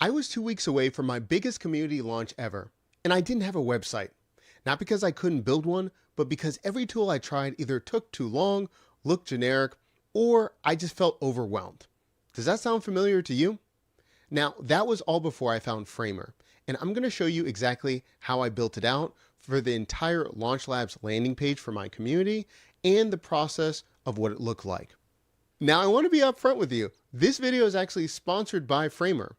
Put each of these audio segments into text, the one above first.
I was 2 weeks away from my biggest community launch ever, and I didn't have a website. Not because I couldn't build one, but because every tool I tried either took too long, looked generic, or I just felt overwhelmed. Does that sound familiar to you? Now, that was all before I found Framer, and I'm going to show you exactly how I built it out for the entire Launch Labs landing page for my community and the process of what it looked like. Now, I want to be upfront with you. This video is actually sponsored by Framer.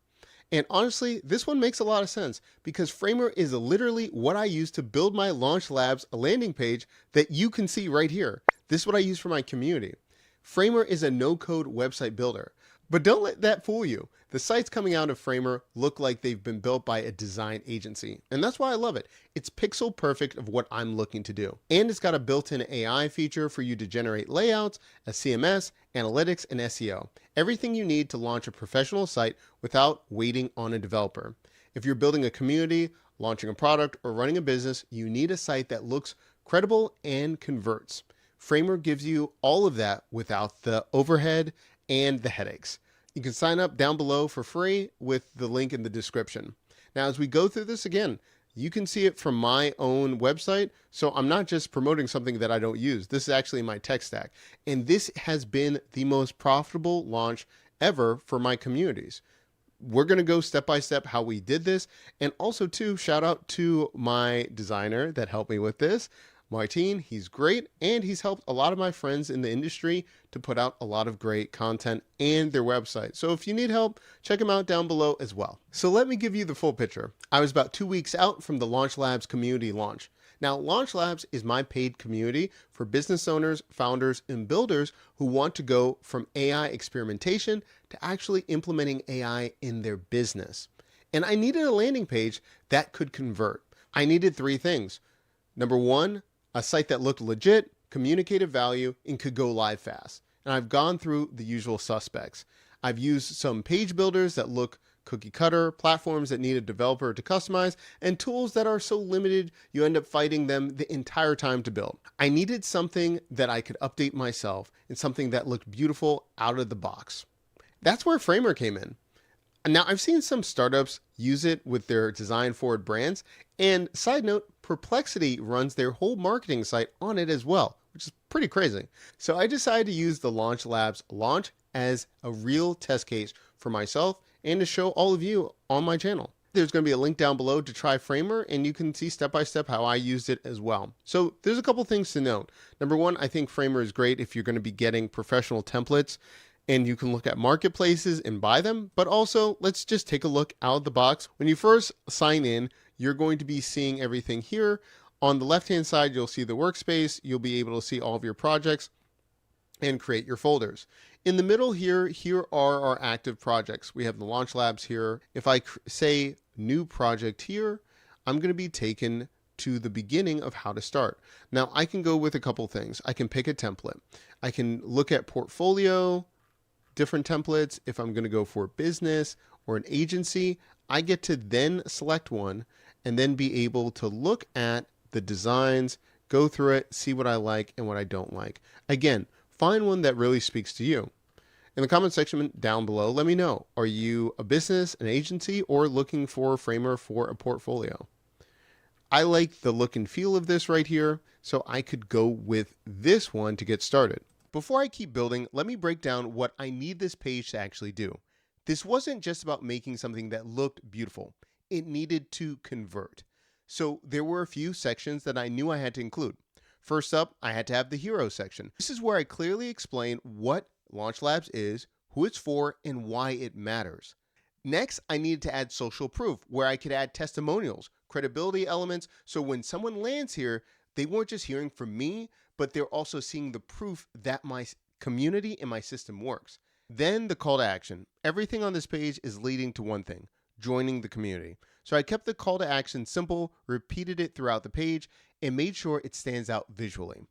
And honestly, this one makes a lot of sense because Framer is literally what I use to build my Launch Labs landing page that you can see right here. This is what I use for my community. Framer is a no-code website builder. But don't let that fool you. The sites coming out of Framer look like they've been built by a design agency. And that's why I love it. It's pixel perfect of what I'm looking to do. And it's got a built-in AI feature for you to generate layouts, a CMS, analytics, and SEO. Everything you need to launch a professional site without waiting on a developer. If you're building a community, launching a product, or running a business, you need a site that looks credible and converts. Framer gives you all of that without the overhead and the headaches. You can sign up down below for free with the link in the description. Now, as we go through this again, you can see it from my own website. So I'm not just promoting something that I don't use. This is actually my tech stack. And this has been the most profitable launch ever for my communities. We're going to go step by step how we did this. And also too, shout out to my designer that helped me with this. Martin, he's great, and he's helped a lot of my friends in the industry to put out a lot of great content and their website. So if you need help, check him out down below as well. So let me give you the full picture. I was about 2 weeks out from the Launch Labs community launch. Now, Launch Labs is my paid community for business owners, founders, and builders who want to go from AI experimentation to actually implementing AI in their business. And I needed a landing page that could convert. I needed 3 things. Number 1, a site that looked legit, communicated value, and could go live fast. And I've gone through the usual suspects. I've used some page builders that look cookie cutter, platforms that need a developer to customize, and tools that are so limited you end up fighting them the entire time to build. I needed something that I could update myself and something that looked beautiful out of the box. That's where Framer came in. Now, I've seen some startups use it with their design-forward brands, and side note, Perplexity runs their whole marketing site on it as well, which is pretty crazy. So I decided to use the Launch Labs launch as a real test case for myself and to show all of you on my channel. There's going to be a link down below to try Framer, and you can see step by step how I used it as well. So there's a couple things to note. Number 1, I think Framer is great if you're going to be getting professional templates and you can look at marketplaces and buy them. But also, let's just take a look out of the box. When you first sign in, you're going to be seeing everything here. On the left-hand side, you'll see the workspace. You'll be able to see all of your projects and create your folders. In the middle here are our active projects. We have the Launch Labs here. If I say new project here, I'm going to be taken to the beginning of how to start. Now, I can go with a couple things. I can pick a template. I can look at portfolio, different templates. If I'm going to go for business or an agency, I get to then select one and then be able to look at the designs, go through it, see what I like and what I don't like. Again, find one that really speaks to you. In the comment section down below, let me know. Are you a business, an agency, or looking for a Framer for a portfolio? I like the look and feel of this right here, so I could go with this one to get started. Before I keep building, let me break down what I need this page to actually do. This wasn't just about making something that looked beautiful. It needed to convert. So there were a few sections that I knew I had to include. First up, I had to have the hero section. This is where I clearly explain what Launch Labs is, who it's for, and why it matters. Next, I needed to add social proof, where I could add testimonials, credibility elements, so when someone lands here, they weren't just hearing from me, but they're also seeing the proof that my community and my system works. Then the call to action. Everything on this page is leading to one thing: joining the community. So I kept the call to action simple, repeated it throughout the page, and made sure it stands out visually.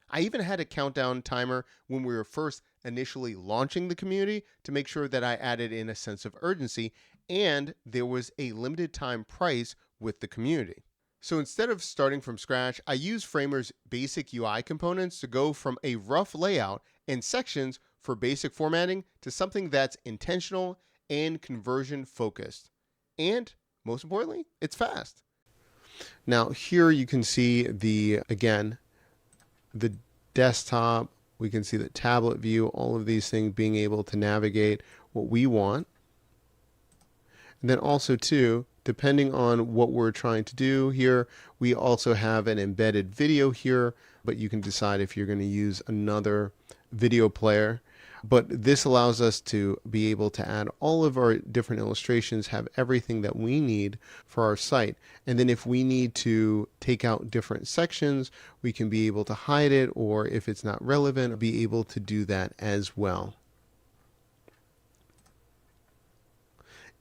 I even had a countdown timer when we were first initially launching the community to make sure that I added in a sense of urgency, and there was a limited time price with the community. So instead of starting from scratch, I used Framer's basic UI components to go from a rough layout and sections for basic formatting to something that's intentional and conversion focused. and most importantly, it's fast. Now here you can see the desktop, we can see the tablet view, all of these things being able to navigate what we want. And then also too, depending on what we're trying to do here, we also have an embedded video here, but you can decide if you're going to use another video player. But this allows us to be able to add all of our different illustrations, have everything that we need for our site. And then if we need to take out different sections, we can be able to hide it, or if it's not relevant, be able to do that as well.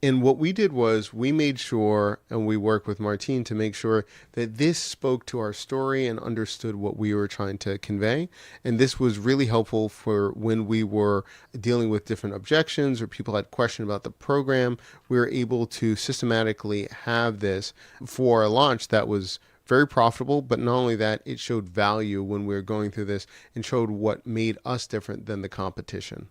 And what we did was we made sure, and we worked with Martine to make sure that this spoke to our story and understood what we were trying to convey. And this was really helpful for when we were dealing with different objections or people had questions about the program. We were able to systematically have this for a launch that was very profitable, but not only that, it showed value when we were going through this and showed what made us different than the competition.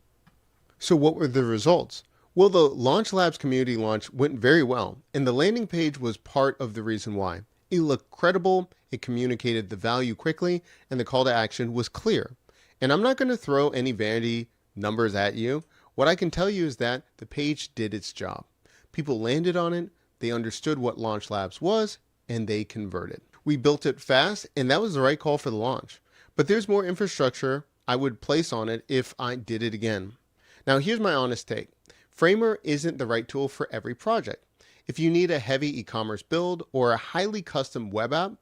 So what were the results? Well, the Launch Labs community launch went very well, and the landing page was part of the reason why. It looked credible, it communicated the value quickly, and the call to action was clear. And I'm not going to throw any vanity numbers at you. What I can tell you is that the page did its job. People landed on it, they understood what Launch Labs was, and they converted. We built it fast, and that was the right call for the launch. But there's more infrastructure I would place on it if I did it again. Now, here's my honest take. Framer isn't the right tool for every project. If you need a heavy e-commerce build or a highly custom web app,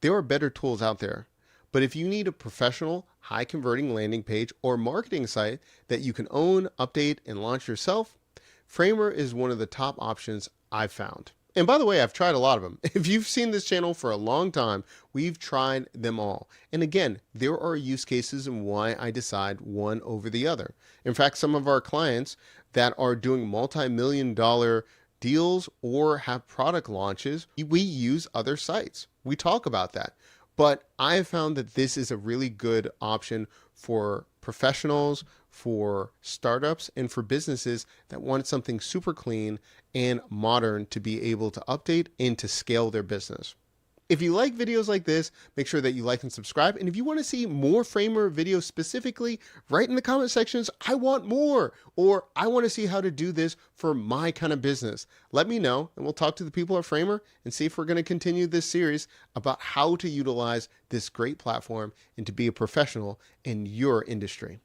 there are better tools out there. But if you need a professional, high converting landing page or marketing site that you can own, update, and launch yourself, Framer is one of the top options I've found. And by the way, I've tried a lot of them. If you've seen this channel for a long time, we've tried them all. And again, there are use cases and why I decide one over the other. In fact, some of our clients that are doing multi-million-dollar deals or have product launches, we use other sites. We talk about that. But I have found that this is a really good option for professionals, for startups, and for businesses that want something super clean and modern to be able to update and to scale their business. If you like videos like this, make sure that you like and subscribe. And if you want to see more Framer videos specifically, write in the comment sections, I want more, or I want to see how to do this for my kind of business. Let me know, and we'll talk to the people at Framer and see if we're going to continue this series about how to utilize this great platform and to be a professional in your industry.